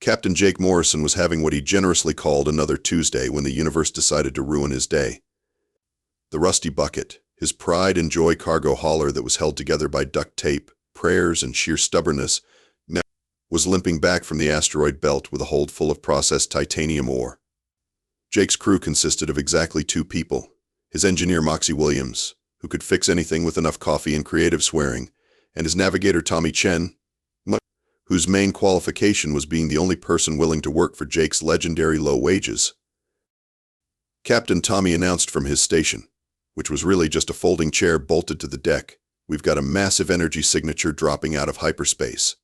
Captain Jake Morrison was having what he generously called another Tuesday when the universe decided to ruin his day. The rusty bucket, his pride and joy cargo hauler that was held together by duct tape, prayers, and sheer stubbornness, now was limping back from the asteroid belt with a hold full of processed titanium ore. Jake's crew consisted of exactly 2 people, his engineer Moxy Williams, who could fix anything with enough coffee and creative swearing, and his navigator Tommy Chen, whose main qualification was being the only person willing to work for Jake's legendary low wages. Captain Tommy announced from his station, which was really just a folding chair bolted to the deck, "We've got a massive energy signature dropping out of hyperspace."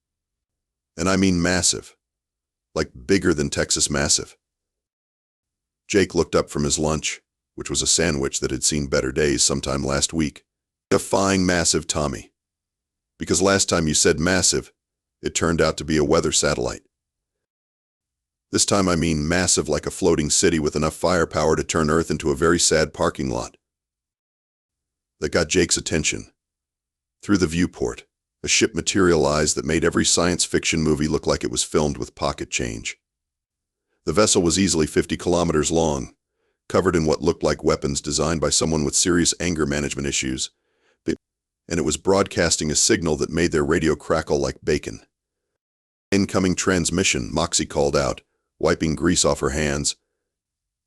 And I mean massive. Like bigger than Texas massive. Jake looked up from his lunch, which was a sandwich that had seen better days sometime last week. "Define massive, Tommy. Because last time you said massive, it turned out to be a weather satellite. This time I mean massive like a floating city with enough firepower to turn Earth into a very sad parking lot." That got Jake's attention. Through the viewport, a ship materialized that made every science fiction movie look like it was filmed with pocket change. The vessel was easily 50 kilometers long, covered in what looked like weapons designed by someone with serious anger management issues, and it was broadcasting a signal that made their radio crackle like bacon. "Incoming transmission," Moxy called out, wiping grease off her hands.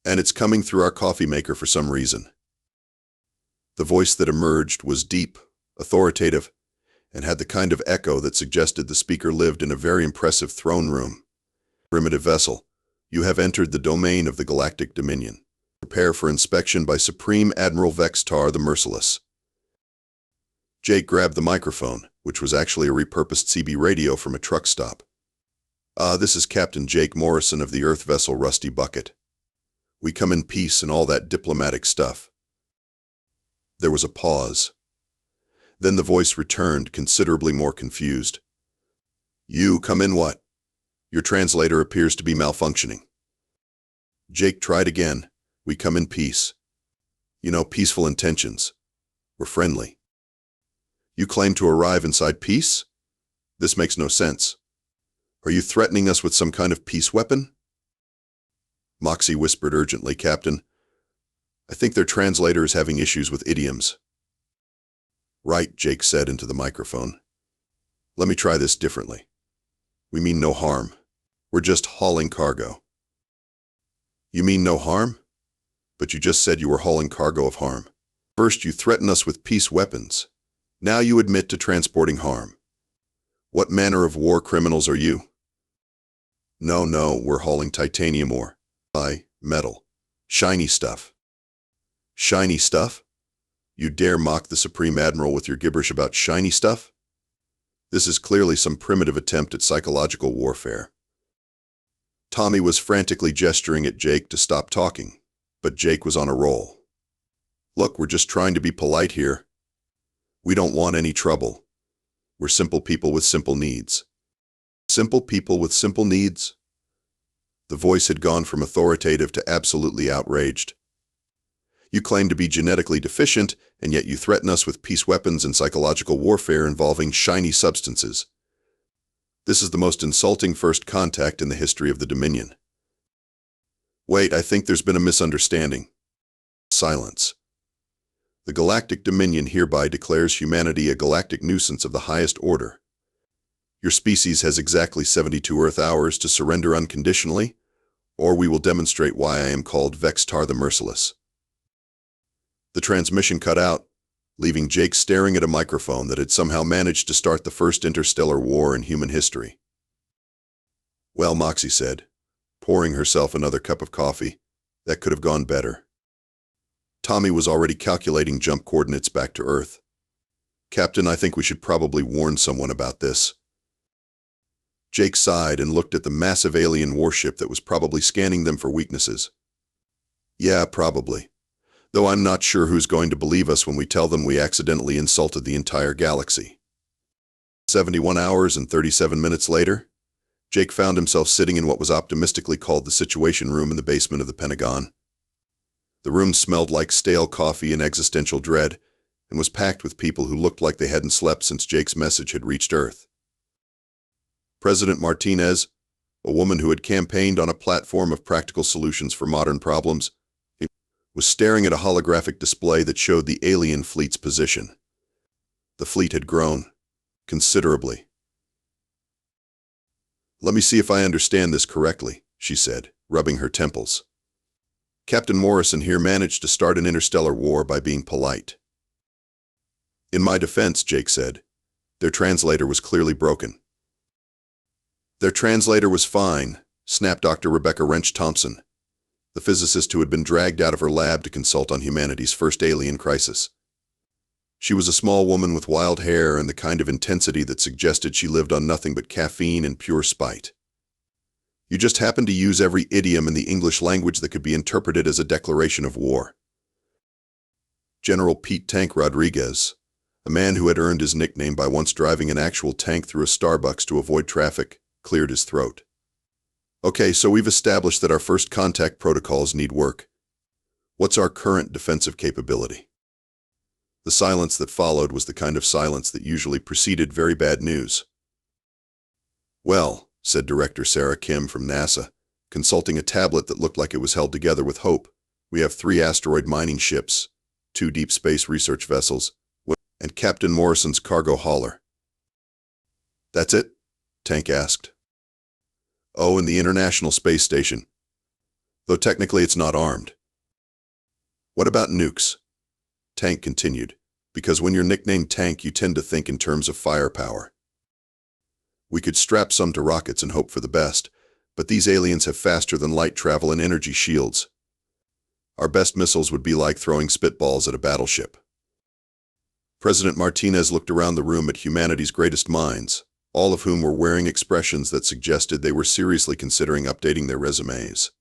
"And it's coming through our coffee maker for some reason." The voice that emerged was deep, authoritative, and had the kind of echo that suggested the speaker lived in a very impressive throne room. "Primitive vessel, you have entered the domain of the Galactic Dominion. Prepare for inspection by Supreme Admiral Vextar the Merciless." Jake grabbed the microphone, which was actually a repurposed CB radio from a truck stop. This is Captain Jake Morrison of the Earth vessel Rusty Bucket. We come in peace and all that diplomatic stuff." There was a pause. Then the voice returned, considerably more confused. "You come in what? Your translator appears to be malfunctioning." Jake tried again. "We come in peace. You know, peaceful intentions. We're friendly." "You claim to arrive inside peace? This makes no sense. Are you threatening us with some kind of peace weapon?" Moxy whispered urgently, "Captain, I think their translator is having issues with idioms." "Right," Jake said into the microphone. "Let me try this differently. We mean no harm. We're just hauling cargo." "You mean no harm? But you just said you were hauling cargo of harm. First you threaten us with peace weapons. Now you admit to transporting harm. What manner of war criminals are you?" No, we're hauling titanium ore. Metal. Shiny stuff." "Shiny stuff? You dare mock the Supreme Admiral with your gibberish about shiny stuff? This is clearly some primitive attempt at psychological warfare." Tommy was frantically gesturing at Jake to stop talking, but Jake was on a roll. "Look, we're just trying to be polite here. We don't want any trouble. We're simple people with simple needs." "Simple people with simple needs?" The voice had gone from authoritative to absolutely outraged. "You claim to be genetically deficient, and yet you threaten us with peace weapons and psychological warfare involving shiny substances. This is the most insulting first contact in the history of the Dominion." "Wait, I think there's been a misunderstanding." Silence. "The Galactic Dominion hereby declares humanity a galactic nuisance of the highest order. Your species has exactly 72 Earth hours to surrender unconditionally, or we will demonstrate why I am called Vextar the Merciless." The transmission cut out, leaving Jake staring at a microphone that had somehow managed to start the first interstellar war in human history. "Well," Moxy said, pouring herself another cup of coffee, "that could have gone better." Tommy was already calculating jump coordinates back to Earth. "Captain, I think we should probably warn someone about this." Jake sighed and looked at the massive alien warship that was probably scanning them for weaknesses. "Yeah, probably. Though I'm not sure who's going to believe us when we tell them we accidentally insulted the entire galaxy." 71 hours and 37 minutes later, Jake found himself sitting in what was optimistically called the Situation Room in the basement of the Pentagon. The room smelled like stale coffee and existential dread, and was packed with people who looked like they hadn't slept since Jake's message had reached Earth. "President Martinez, a woman who had campaigned on a platform of practical solutions for modern problems, was staring at a holographic display that showed the alien fleet's position. The fleet had grown considerably. "Let me see if I understand this correctly," she said, rubbing her temples. "Captain Morrison here managed to start an interstellar war by being polite." "In my defense," Jake said, "their translator was clearly broken." "Their translator was fine," snapped Dr. Rebecca Wrench Thompson, the physicist who had been dragged out of her lab to consult on humanity's first alien crisis. She was a small woman with wild hair and the kind of intensity that suggested she lived on nothing but caffeine and pure spite. "You just happened to use every idiom in the English language that could be interpreted as a declaration of war." General Pete Tank Rodriguez, a man who had earned his nickname by once driving an actual tank through a Starbucks to avoid traffic, cleared his throat. "Okay, so we've established that our first contact protocols need work. What's our current defensive capability?" The silence that followed was the kind of silence that usually preceded very bad news. "Well," said Director Sarah Kim from NASA, consulting a tablet that looked like it was held together with hope, "we have 3 asteroid mining ships, 2 deep space research vessels, and Captain Morrison's cargo hauler." "That's it?" Tank asked. "Oh, and the International Space Station. Though technically it's not armed." "What about nukes?" Tank continued, "because when you're nicknamed Tank, you tend to think in terms of firepower. We could strap some to rockets and hope for the best, but these aliens have faster-than-light travel and energy shields. Our best missiles would be like throwing spitballs at a battleship." President Martinez looked around the room at humanity's greatest minds, all of whom were wearing expressions that suggested they were seriously considering updating their resumes.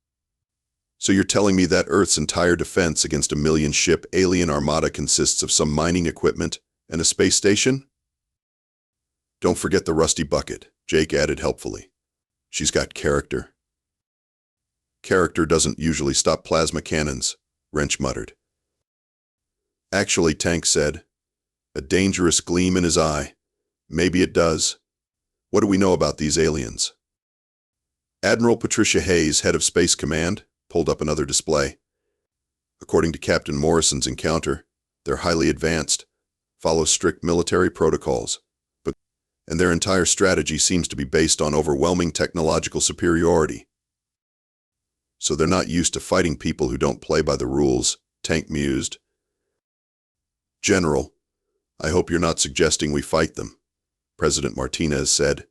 "So you're telling me that Earth's entire defense against a 1,000,000-ship alien armada consists of some mining equipment and a space station?" "Don't forget the rusty bucket," Jake added helpfully. "She's got character." "Character doesn't usually stop plasma cannons," Wrench muttered. "Actually," Tank said, a dangerous gleam in his eye, "maybe it does. What do we know about these aliens?" Admiral Patricia Hayes, head of Space Command, pulled up another display. "According to Captain Morrison's encounter, they're highly advanced, follow strict military protocols, and their entire strategy seems to be based on overwhelming technological superiority." "So they're not used to fighting people who don't play by the rules," Tank mused. "General, I hope you're not suggesting we fight them," President Martinez said.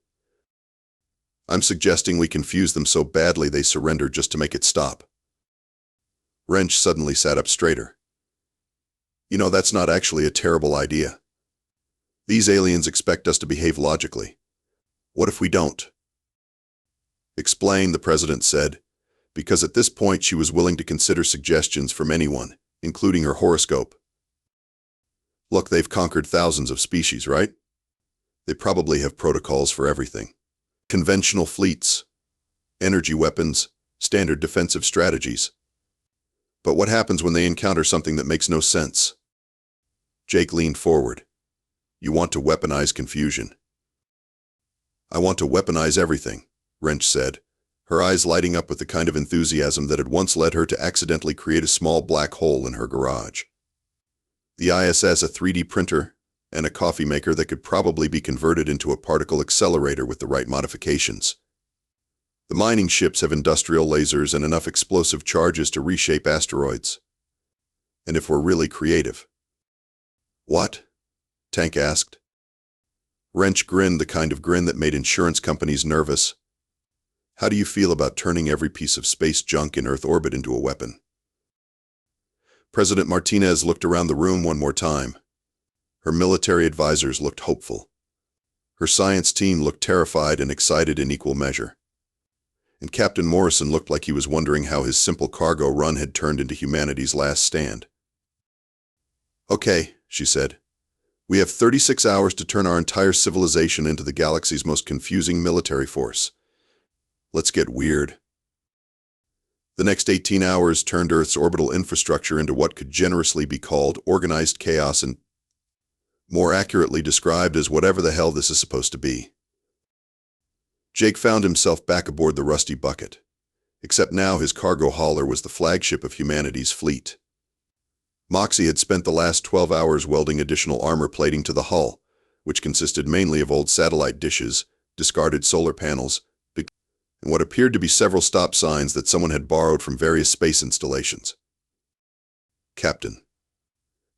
"I'm suggesting we confuse them so badly they surrender just to make it stop." Wrench suddenly sat up straighter. "You know, that's not actually a terrible idea. These aliens expect us to behave logically. What if we don't?" "Explain," the president said, because at this point she was willing to consider suggestions from anyone, including her horoscope. "Look, they've conquered thousands of species, right? They probably have protocols for everything. Conventional fleets, energy weapons, standard defensive strategies. But what happens when they encounter something that makes no sense?" Jake leaned forward. "You want to weaponize confusion." "I want to weaponize everything," Wrench said, her eyes lighting up with the kind of enthusiasm that had once led her to accidentally create a small black hole in her garage. "The ISS, a 3D printer, and a coffee maker that could probably be converted into a particle accelerator with the right modifications. The mining ships have industrial lasers and enough explosive charges to reshape asteroids. And if we're really creative." "What?" Tank asked. Wrench grinned, the kind of grin that made insurance companies nervous. "How do you feel about turning every piece of space junk in Earth orbit into a weapon?" President Martinez looked around the room one more time. Her military advisors looked hopeful. Her science team looked terrified and excited in equal measure. And Captain Morrison looked like he was wondering how his simple cargo run had turned into humanity's last stand. "Okay," she said. "We have 36 hours to turn our entire civilization into the galaxy's most confusing military force. Let's get weird." The next 18 hours turned Earth's orbital infrastructure into what could generously be called organized chaos, and more accurately described as whatever the hell this is supposed to be. Jake found himself back aboard the Rusty Bucket, except now his cargo hauler was the flagship of humanity's fleet. Moxy had spent the last 12 hours welding additional armor plating to the hull, which consisted mainly of old satellite dishes, discarded solar panels, and what appeared to be several stop signs that someone had borrowed from various space installations. "Captain,"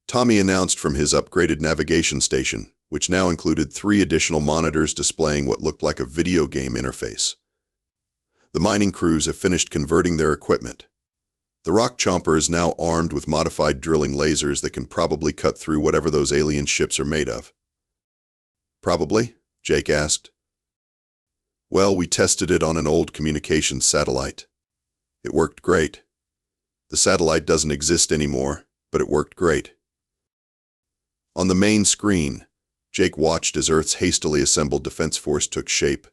Tommy announced from his upgraded navigation station, which now included 3 additional monitors displaying what looked like a video game interface. "The mining crews have finished converting their equipment. The rock chomper is now armed with modified drilling lasers that can probably cut through whatever those alien ships are made of." "Probably?" Jake asked. "Well, we tested it on an old communications satellite. It worked great. The satellite doesn't exist anymore, but it worked great." On the main screen, Jake watched as Earth's hastily assembled defense force took shape.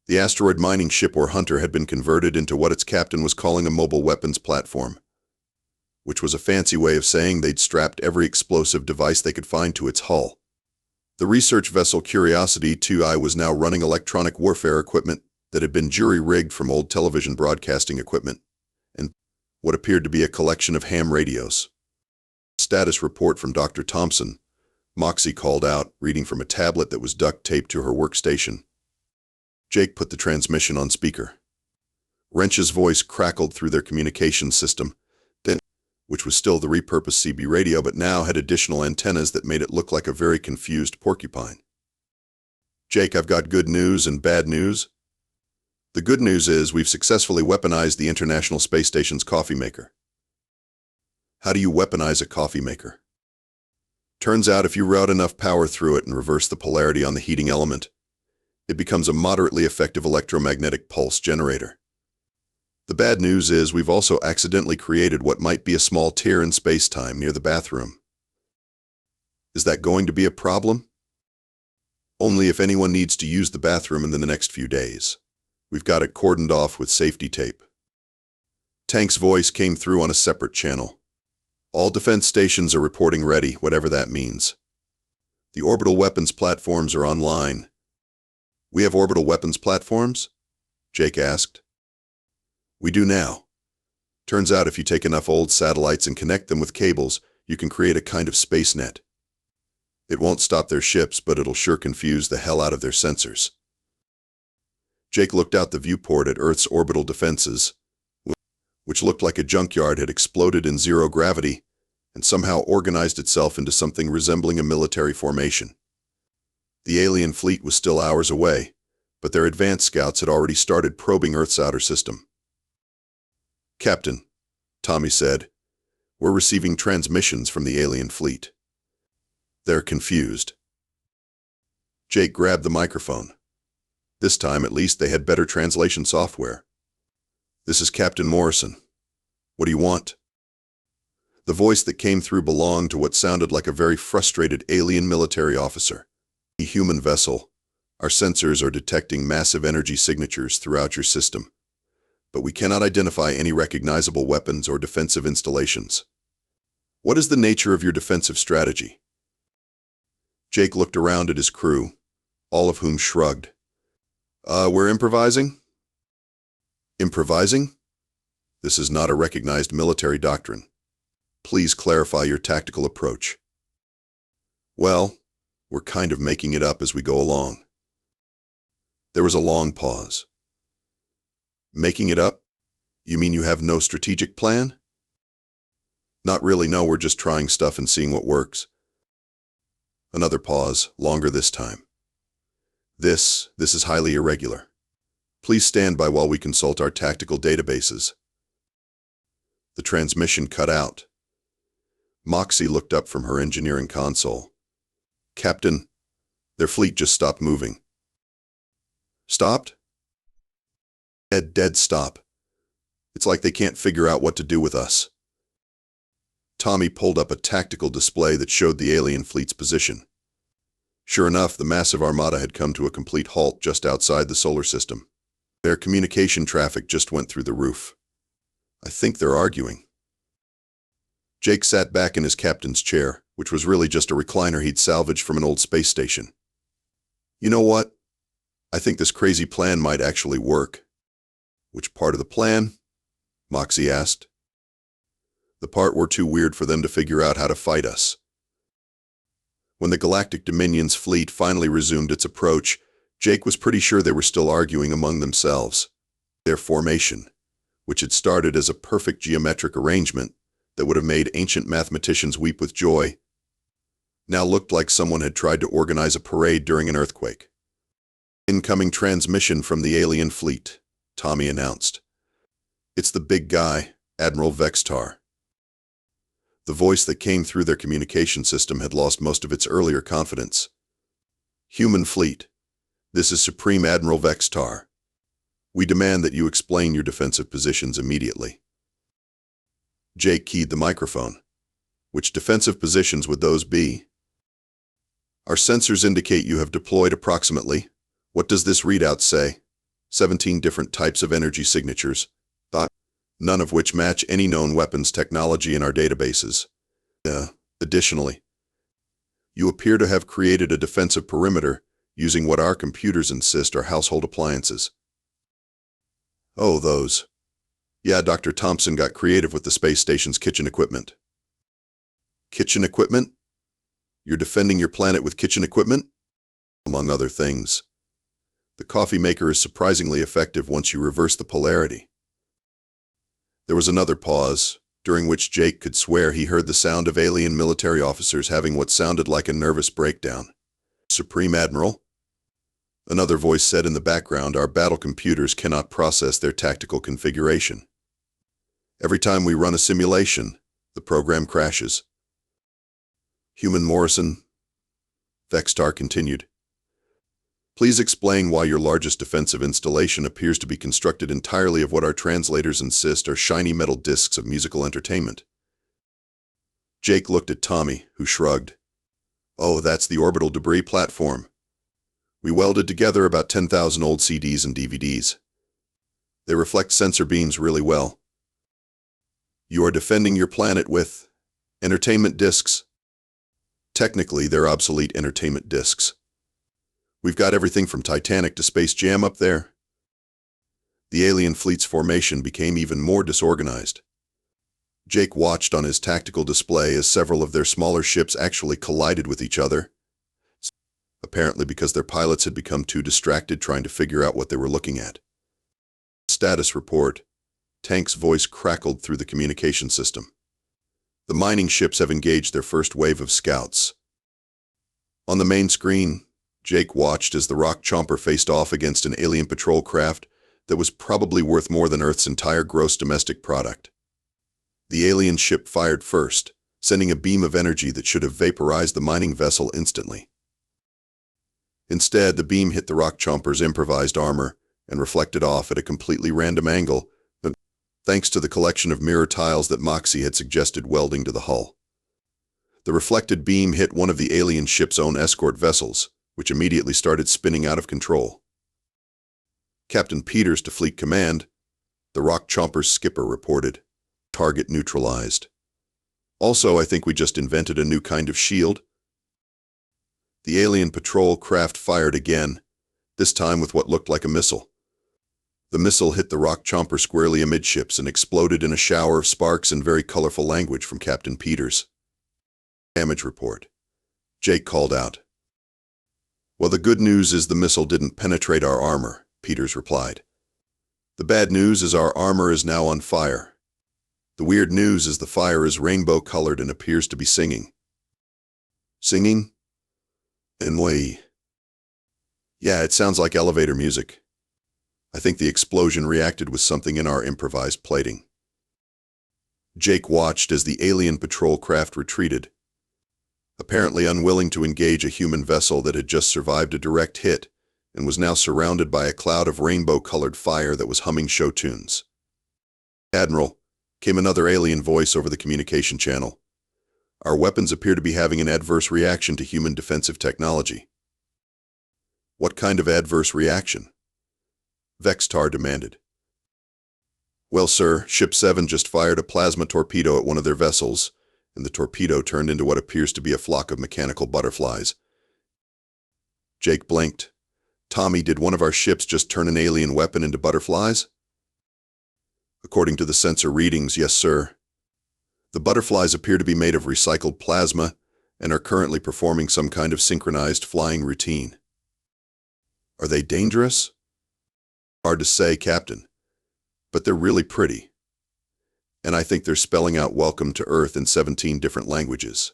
The asteroid mining ship or hunter had been converted into what its captain was calling a mobile weapons platform, which was a fancy way of saying they'd strapped every explosive device they could find to its hull. The research vessel Curiosity 2I was now running electronic warfare equipment that had been jury-rigged from old television broadcasting equipment, and what appeared to be a collection of ham radios. "Status report from Dr. Thompson," Moxy called out, reading from a tablet that was duct taped to her workstation. Jake put the transmission on speaker. Wrench's voice crackled through their communications system, which was still the repurposed CB radio but now had additional antennas that made it look like a very confused porcupine. "Jake, I've got good news and bad news. The good news is we've successfully weaponized the International Space Station's coffee maker." "How do you weaponize a coffee maker?" "Turns out if you route enough power through it and reverse the polarity on the heating element, it becomes a moderately effective electromagnetic pulse generator. The bad news is we've also accidentally created what might be a small tear in space-time near the bathroom." "Is that going to be a problem?" "Only if anyone needs to use the bathroom in the next few days. We've got it cordoned off with safety tape." Tank's voice came through on a separate channel. "All defense stations are reporting ready, whatever that means. The orbital weapons platforms are online." "We have orbital weapons platforms?" Jake asked. "We do now. Turns out if you take enough old satellites and connect them with cables, you can create a kind of space net. It won't stop their ships, but it'll sure confuse the hell out of their sensors." Jake looked out the viewport at Earth's orbital defenses, which looked like a junkyard had exploded in zero gravity and somehow organized itself into something resembling a military formation. The alien fleet was still hours away, but their advanced scouts had already started probing Earth's outer system. "Captain," Tommy said, "we're receiving transmissions from the alien fleet. They're confused." Jake grabbed the microphone. This time, at least, they had better translation software. "This is Captain Morrison. What do you want?" The voice that came through belonged to what sounded like a very frustrated alien military officer. "A human vessel. Our sensors are detecting massive energy signatures throughout your system, but we cannot identify any recognizable weapons or defensive installations. What is the nature of your defensive strategy?" Jake looked around at his crew, all of whom shrugged. We're improvising." "Improvising? This is not a recognized military doctrine. Please clarify your tactical approach." "Well, we're kind of making it up as we go along." There was a long pause. "Making it up? You mean you have no strategic plan?" "Not really, no, we're just trying stuff and seeing what works." Another pause, longer this time. This is highly irregular. Please stand by while we consult our tactical databases." The transmission cut out. Moxy looked up from her engineering console. "Captain, their fleet just stopped moving." "Stopped?" Dead stop. It's like they can't figure out what to do with us." Tommy pulled up a tactical display that showed the alien fleet's position. Sure enough, the massive armada had come to a complete halt just outside the solar system. Their communication traffic just went through the roof. "I think they're arguing." Jake sat back in his captain's chair, which was really just a recliner he'd salvaged from an old space station. "You know what? I think this crazy plan might actually work. Which part of the plan? Moxy asked. The part we're too weird for them to figure out how to fight us. When the Galactic Dominion's fleet finally resumed its approach, Jake was pretty sure they were still arguing among themselves. Their formation, which had started as a perfect geometric arrangement that would have made ancient mathematicians weep with joy, now looked like someone had tried to organize a parade during an earthquake. Incoming transmission from the alien fleet, Tommy announced. It's the big guy, Admiral Vextar. The voice that came through their communication system had lost most of its earlier confidence. Human fleet, this is Supreme Admiral Vextar. We demand that you explain your defensive positions immediately. Jake keyed the microphone. Which defensive positions would those be? Our sensors indicate you have deployed approximately, what does this readout say? 17 different types of energy signatures, none of which match any known weapons technology in our databases. Additionally, you appear to have created a defensive perimeter using what our computers insist are household appliances. Oh, those. Yeah, Dr. Thompson got creative with the space station's kitchen equipment. Kitchen equipment? You're defending your planet with kitchen equipment? Among other things. The coffee maker is surprisingly effective once you reverse the polarity. There was another pause, during which Jake could swear he heard the sound of alien military officers having what sounded like a nervous breakdown. Supreme Admiral? Another voice said in the background, our battle computers cannot process their tactical configuration. Every time we run a simulation, the program crashes. Human Morrison, Vextar continued. Please explain why your largest defensive installation appears to be constructed entirely of what our translators insist are shiny metal discs of musical entertainment. Jake looked at Tommy, who shrugged. Oh, that's the orbital debris platform. We welded together about 10,000 old CDs and DVDs. They reflect sensor beams really well. You are defending your planet with entertainment discs. Technically, they're obsolete entertainment discs. We've got everything from Titanic to Space Jam up there. The alien fleet's formation became even more disorganized. Jake watched on his tactical display as several of their smaller ships actually collided with each other, apparently because their pilots had become too distracted trying to figure out what they were looking at. Status report. Tank's voice crackled through the communication system. The mining ships have engaged their first wave of scouts. On the main screen, Jake watched as the rock chomper faced off against an alien patrol craft that was probably worth more than Earth's entire gross domestic product. The alien ship fired first, sending a beam of energy that should have vaporized the mining vessel instantly. Instead, the beam hit the rock chomper's improvised armor and reflected off at a completely random angle, thanks to the collection of mirror tiles that Moxy had suggested welding to the hull. The reflected beam hit one of the alien ship's own escort vessels, which immediately started spinning out of control. Captain Peters to Fleet Command, the rock chomper's skipper reported. Target neutralized. Also, I think we just invented a new kind of shield. The alien patrol craft fired again, this time with what looked like a missile. The missile hit the rock chomper squarely amidships and exploded in a shower of sparks and very colorful language from Captain Peters. Damage report. Jake called out. Well, the good news is the missile didn't penetrate our armor, Peters replied. The bad news is our armor is now on fire. The weird news is the fire is rainbow-colored and appears to be singing. Singing? Anyway. Yeah, it sounds like elevator music. I think the explosion reacted with something in our improvised plating. Jake watched as the alien patrol craft retreated, apparently unwilling to engage a human vessel that had just survived a direct hit and was now surrounded by a cloud of rainbow-colored fire that was humming show tunes. Admiral, came another alien voice over the communication channel. Our weapons appear to be having an adverse reaction to human defensive technology. What kind of adverse reaction? Vextar demanded. Well, sir, Ship 7 just fired a plasma torpedo at one of their vessels, and the torpedo turned into what appears to be a flock of mechanical butterflies. Jake blinked. Tommy, did one of our ships just turn an alien weapon into butterflies? According to the sensor readings, yes, sir. The butterflies appear to be made of recycled plasma and are currently performing some kind of synchronized flying routine. Are they dangerous? Hard to say, Captain, but they're really pretty. And I think they're spelling out welcome to Earth in 17 different languages.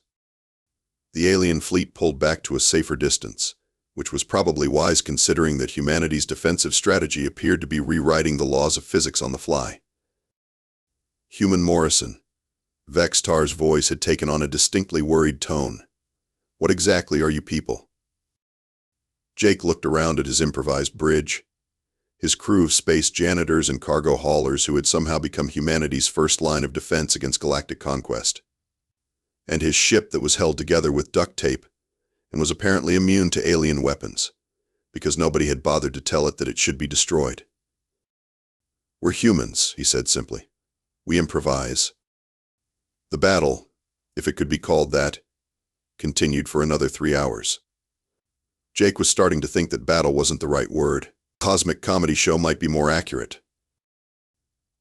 The alien fleet pulled back to a safer distance, which was probably wise considering that humanity's defensive strategy appeared to be rewriting the laws of physics on the fly. Human Morrison. Vextar's voice had taken on a distinctly worried tone. What exactly are you people? Jake looked around at his improvised bridge. His crew of space janitors and cargo haulers who had somehow become humanity's first line of defense against galactic conquest. And his ship that was held together with duct tape and was apparently immune to alien weapons, because nobody had bothered to tell it that it should be destroyed. We're humans, he said simply. We improvise. The battle, if it could be called that, continued for another 3 hours. Jake was starting to think that battle wasn't the right word. Cosmic comedy show might be more accurate.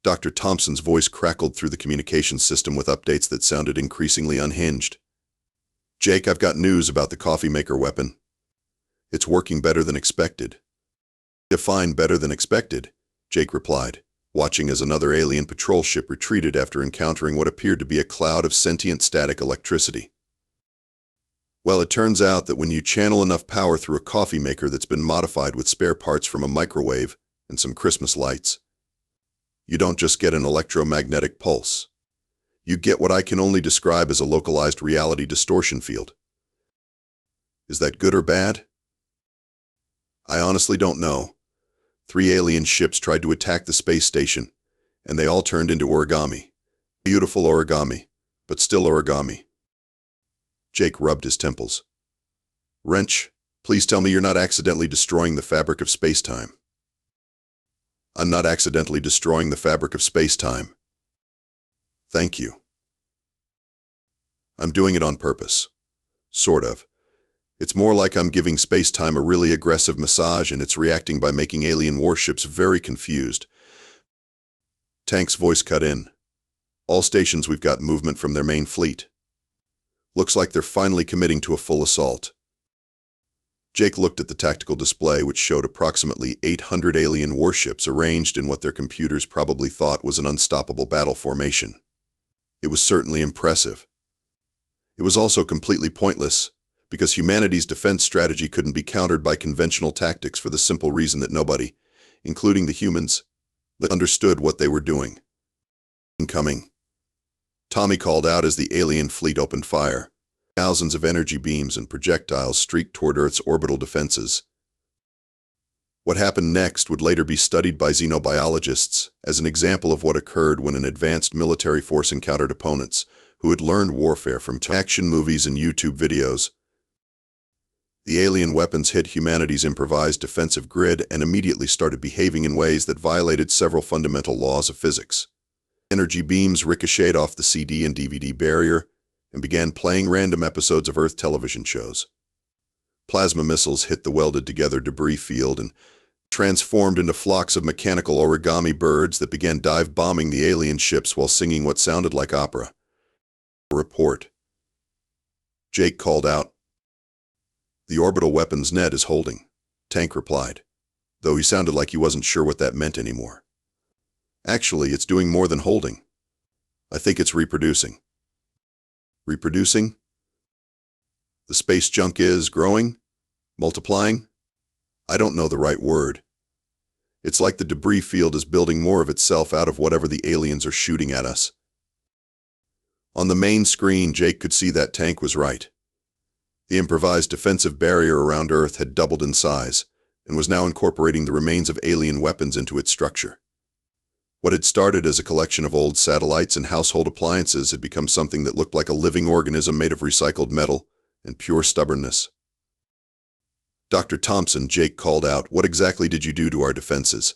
Dr. Thompson's voice crackled through the communications system with updates that sounded increasingly unhinged. Jake, I've got news about the coffee maker weapon. It's working better than expected. Define better than expected, Jake replied, watching as another alien patrol ship retreated after encountering what appeared to be a cloud of sentient static electricity. Well, it turns out that when you channel enough power through a coffee maker that's been modified with spare parts from a microwave and some Christmas lights, you don't just get an electromagnetic pulse. You get what I can only describe as a localized reality distortion field. Is that good or bad? I honestly don't know. 3 alien ships tried to attack the space station, and they all turned into origami. Beautiful origami, but still origami. Jake rubbed his temples. Wrench, please tell me you're not accidentally destroying the fabric of space-time. I'm not accidentally destroying the fabric of space-time. Thank you. I'm doing it on purpose. Sort of. It's more like I'm giving space-time a really aggressive massage and it's reacting by making alien warships very confused. Tank's voice cut in. All stations, we've got movement from their main fleet. Looks like they're finally committing to a full assault. Jake looked at the tactical display, which showed approximately 800 alien warships arranged in what their computers probably thought was an unstoppable battle formation. It was certainly impressive. It was also completely pointless, because humanity's defense strategy couldn't be countered by conventional tactics for the simple reason that nobody, including the humans, understood what they were doing. Incoming. Tommy called out as the alien fleet opened fire. Thousands of energy beams and projectiles streaked toward Earth's orbital defenses. What happened next would later be studied by xenobiologists as an example of what occurred when an advanced military force encountered opponents who had learned warfare from action movies and YouTube videos. The alien weapons hit humanity's improvised defensive grid and immediately started behaving in ways that violated several fundamental laws of physics. Energy beams ricocheted off the CD and DVD barrier and began playing random episodes of Earth television shows. Plasma missiles hit the welded-together debris field and transformed into flocks of mechanical origami birds that began dive-bombing the alien ships while singing what sounded like opera. Report. Jake called out. The orbital weapons net is holding, Tank replied, though he sounded like he wasn't sure what that meant anymore. Actually, it's doing more than holding. I think it's reproducing. Reproducing? The space junk is growing? Multiplying? I don't know the right word. It's like the debris field is building more of itself out of whatever the aliens are shooting at us. On the main screen, Jake could see that Tank was right. The improvised defensive barrier around Earth had doubled in size and was now incorporating the remains of alien weapons into its structure. What had started as a collection of old satellites and household appliances had become something that looked like a living organism made of recycled metal and pure stubbornness. Dr. Thompson, Jake called out, what exactly did you do to our defenses?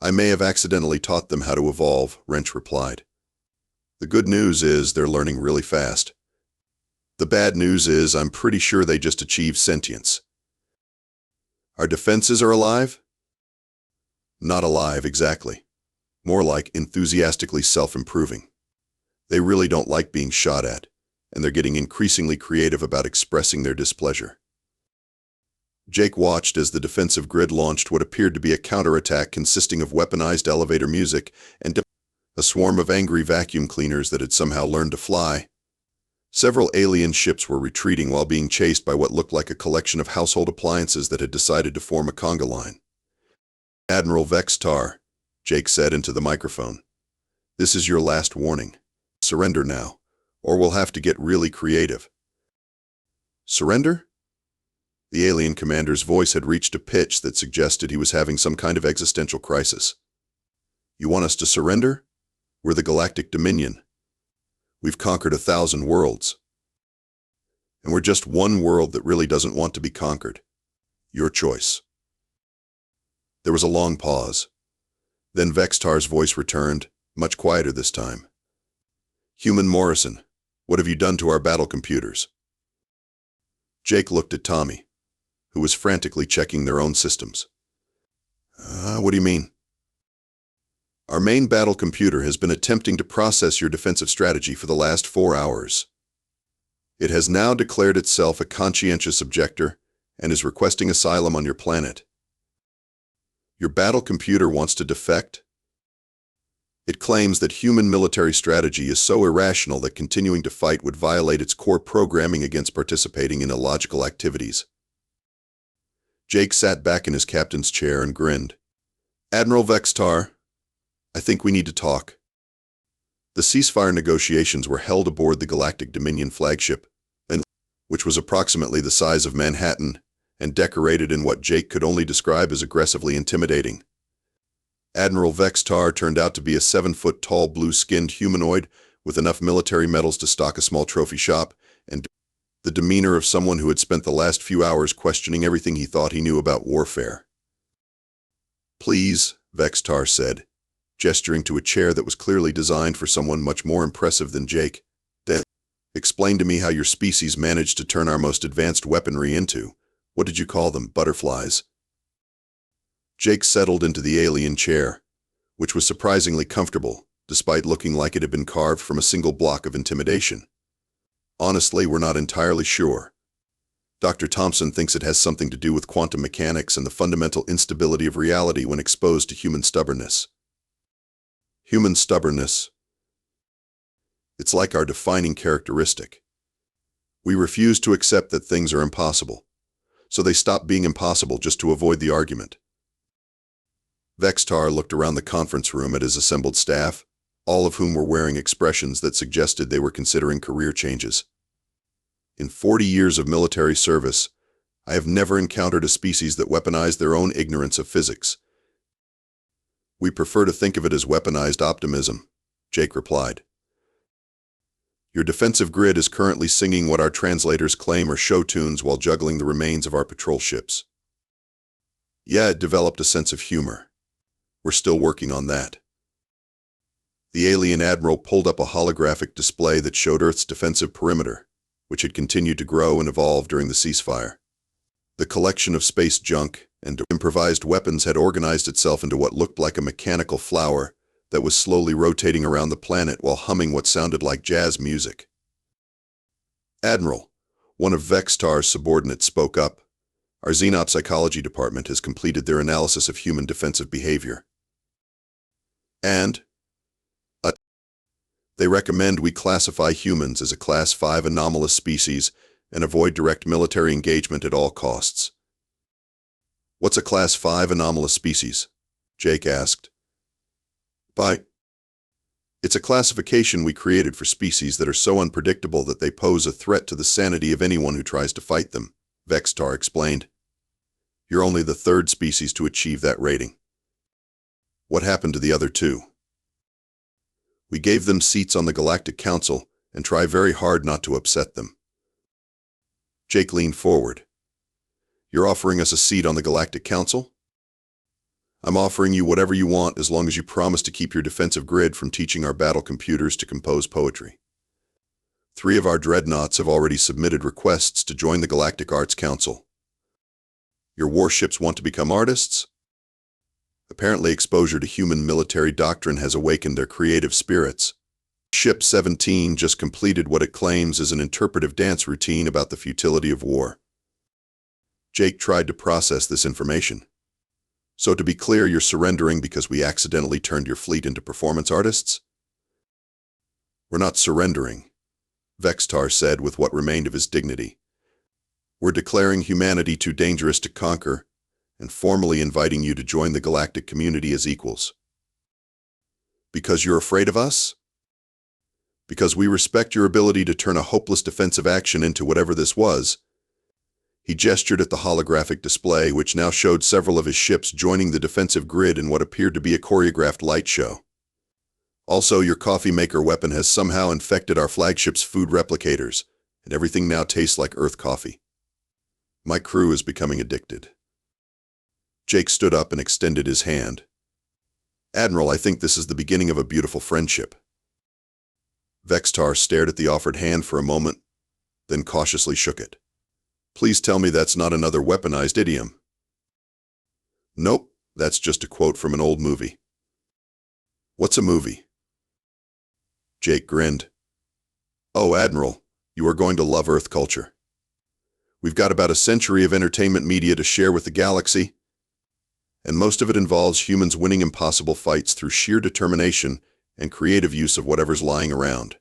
I may have accidentally taught them how to evolve, Wrench replied. The good news is they're learning really fast. The bad news is I'm pretty sure they just achieved sentience. Our defenses are alive? Not alive, exactly. More like enthusiastically self-improving. They really don't like being shot at, and they're getting increasingly creative about expressing their displeasure. Jake watched as the defensive grid launched what appeared to be a counterattack consisting of weaponized elevator music and a swarm of angry vacuum cleaners that had somehow learned to fly. Several alien ships were retreating while being chased by what looked like a collection of household appliances that had decided to form a conga line. Admiral Vextar, Jake said into the microphone. This is your last warning. Surrender now, or we'll have to get really creative. Surrender? The alien commander's voice had reached a pitch that suggested he was having some kind of existential crisis. You want us to surrender? We're the Galactic Dominion. We've conquered 1,000 worlds. And we're just one world that really doesn't want to be conquered. Your choice. There was a long pause. Then Vextar's voice returned, much quieter this time. Human Morrison, what have you done to our battle computers? Jake looked at Tommy, who was frantically checking their own systems. What do you mean? Our main battle computer has been attempting to process your defensive strategy for the last 4 hours. It has now declared itself a conscientious objector and is requesting asylum on your planet. Your battle computer wants to defect? It claims that human military strategy is so irrational that continuing to fight would violate its core programming against participating in illogical activities. Jake sat back in his captain's chair and grinned. Admiral Vextar, I think we need to talk. The ceasefire negotiations were held aboard the Galactic Dominion flagship, which was approximately the size of Manhattan and decorated in what Jake could only describe as aggressively intimidating. Admiral Vextar turned out to be a 7-foot-tall blue-skinned humanoid with enough military medals to stock a small trophy shop and the demeanor of someone who had spent the last few hours questioning everything he thought he knew about warfare. Please, Vextar said, gesturing to a chair that was clearly designed for someone much more impressive than Jake. Then, explain to me how your species managed to turn our most advanced weaponry into, what did you call them, butterflies? Jake settled into the alien chair, which was surprisingly comfortable, despite looking like it had been carved from a single block of intimidation. Honestly, we're not entirely sure. Dr. Thompson thinks it has something to do with quantum mechanics and the fundamental instability of reality when exposed to human stubbornness. Human stubbornness. It's like our defining characteristic. We refuse to accept that things are impossible, so they stop being impossible just to avoid the argument. Vextar looked around the conference room at his assembled staff, all of whom were wearing expressions that suggested they were considering career changes. In 40 years of military service, I have never encountered a species that weaponized their own ignorance of physics. We prefer to think of it as weaponized optimism, Jake replied. Your defensive grid is currently singing what our translators claim are show tunes while juggling the remains of our patrol ships. Yeah, it developed a sense of humor. We're still working on that. The alien admiral pulled up a holographic display that showed Earth's defensive perimeter, which had continued to grow and evolve during the ceasefire. The collection of space junk and improvised weapons had organized itself into what looked like a mechanical flower that was slowly rotating around the planet while humming what sounded like jazz music. Admiral, one of Vextar's subordinates spoke up. Our Xenop Psychology Department has completed their analysis of human defensive behavior. And they recommend we classify humans as a Class 5 anomalous species and avoid direct military engagement at all costs. What's a Class 5 anomalous species? Jake asked. It's a classification we created for species that are so unpredictable that they pose a threat to the sanity of anyone who tries to fight them, Vextar explained. You're only the third species to achieve that rating. What happened to the other two? We gave them seats on the Galactic Council and try very hard not to upset them. Jake leaned forward. You're offering us a seat on the Galactic Council? I'm offering you whatever you want as long as you promise to keep your defensive grid from teaching our battle computers to compose poetry. 3 of our dreadnoughts have already submitted requests to join the Galactic Arts Council. Your warships want to become artists? Apparently exposure to human military doctrine has awakened their creative spirits. Ship 17 just completed what it claims is an interpretive dance routine about the futility of war. Jake tried to process this information. So to be clear, you're surrendering because we accidentally turned your fleet into performance artists? We're not surrendering, Vextar said with what remained of his dignity. We're declaring humanity too dangerous to conquer, and formally inviting you to join the galactic community as equals. Because you're afraid of us? Because we respect your ability to turn a hopeless defensive action into whatever this was. He gestured at the holographic display, which now showed several of his ships joining the defensive grid in what appeared to be a choreographed light show. Also, your coffee maker weapon has somehow infected our flagship's food replicators, and everything now tastes like Earth coffee. My crew is becoming addicted. Jake stood up and extended his hand. Admiral, I think this is the beginning of a beautiful friendship. Vextar stared at the offered hand for a moment, then cautiously shook it. Please tell me that's not another weaponized idiom. Nope, that's just a quote from an old movie. What's a movie? Jake grinned. Oh, Admiral, you are going to love Earth culture. We've got about a century of entertainment media to share with the galaxy, and most of it involves humans winning impossible fights through sheer determination and creative use of whatever's lying around.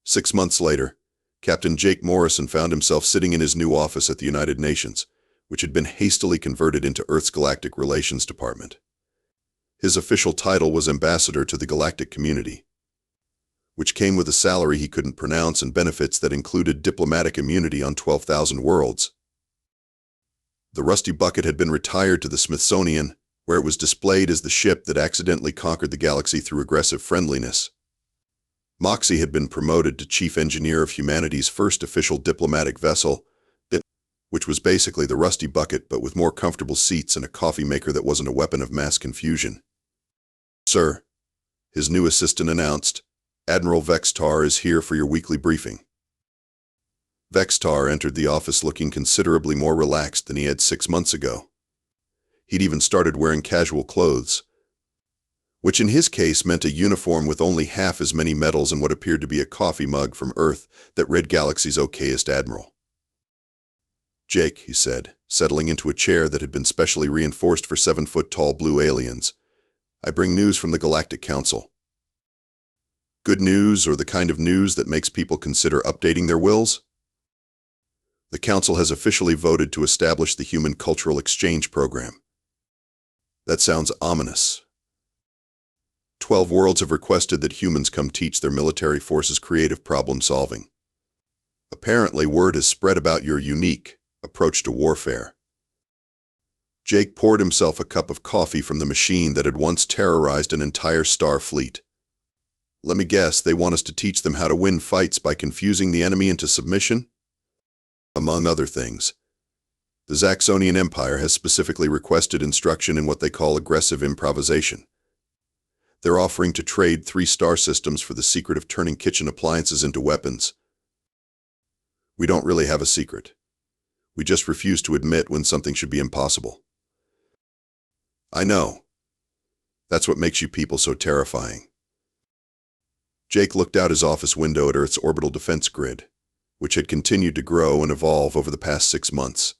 6 months later, Captain Jake Morrison found himself sitting in his new office at the United Nations, which had been hastily converted into Earth's Galactic Relations Department. His official title was Ambassador to the Galactic Community, which came with a salary he couldn't pronounce and benefits that included diplomatic immunity on 12,000 worlds. The Rusty Bucket had been retired to the Smithsonian, where it was displayed as the ship that accidentally conquered the galaxy through aggressive friendliness. Moxy had been promoted to chief engineer of humanity's first official diplomatic vessel, which was basically the Rusty Bucket but with more comfortable seats and a coffee maker that wasn't a weapon of mass confusion. Sir, his new assistant announced, Admiral Vextar is here for your weekly briefing. Vextar entered the office looking considerably more relaxed than he had 6 months ago. He'd even started wearing casual clothes, which in his case meant a uniform with only half as many medals and what appeared to be a coffee mug from Earth that read Galaxy's okayest admiral. Jake, he said, settling into a chair that had been specially reinforced for 7-foot-tall blue aliens, I bring news from the Galactic Council. Good news, or the kind of news that makes people consider updating their wills? The Council has officially voted to establish the Human Cultural Exchange Program. That sounds ominous. 12 worlds have requested that humans come teach their military forces creative problem-solving. Apparently, word has spread about your unique approach to warfare. Jake poured himself a cup of coffee from the machine that had once terrorized an entire star fleet. Let me guess, they want us to teach them how to win fights by confusing the enemy into submission? Among other things, the Zaxonian Empire has specifically requested instruction in what they call aggressive improvisation. They're offering to trade 3 star systems for the secret of turning kitchen appliances into weapons. We don't really have a secret. We just refuse to admit when something should be impossible. I know. That's what makes you people so terrifying. Jake looked out his office window at Earth's orbital defense grid, which had continued to grow and evolve over the past 6 months.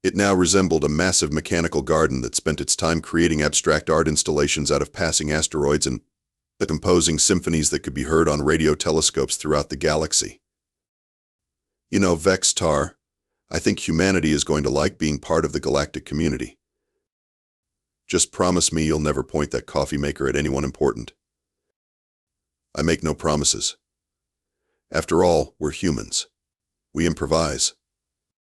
It now resembled a massive mechanical garden that spent its time creating abstract art installations out of passing asteroids and composing symphonies that could be heard on radio telescopes throughout the galaxy. You know, Vextar, I think humanity is going to like being part of the galactic community. Just promise me you'll never point that coffee maker at anyone important. I make no promises. After all, we're humans. We improvise.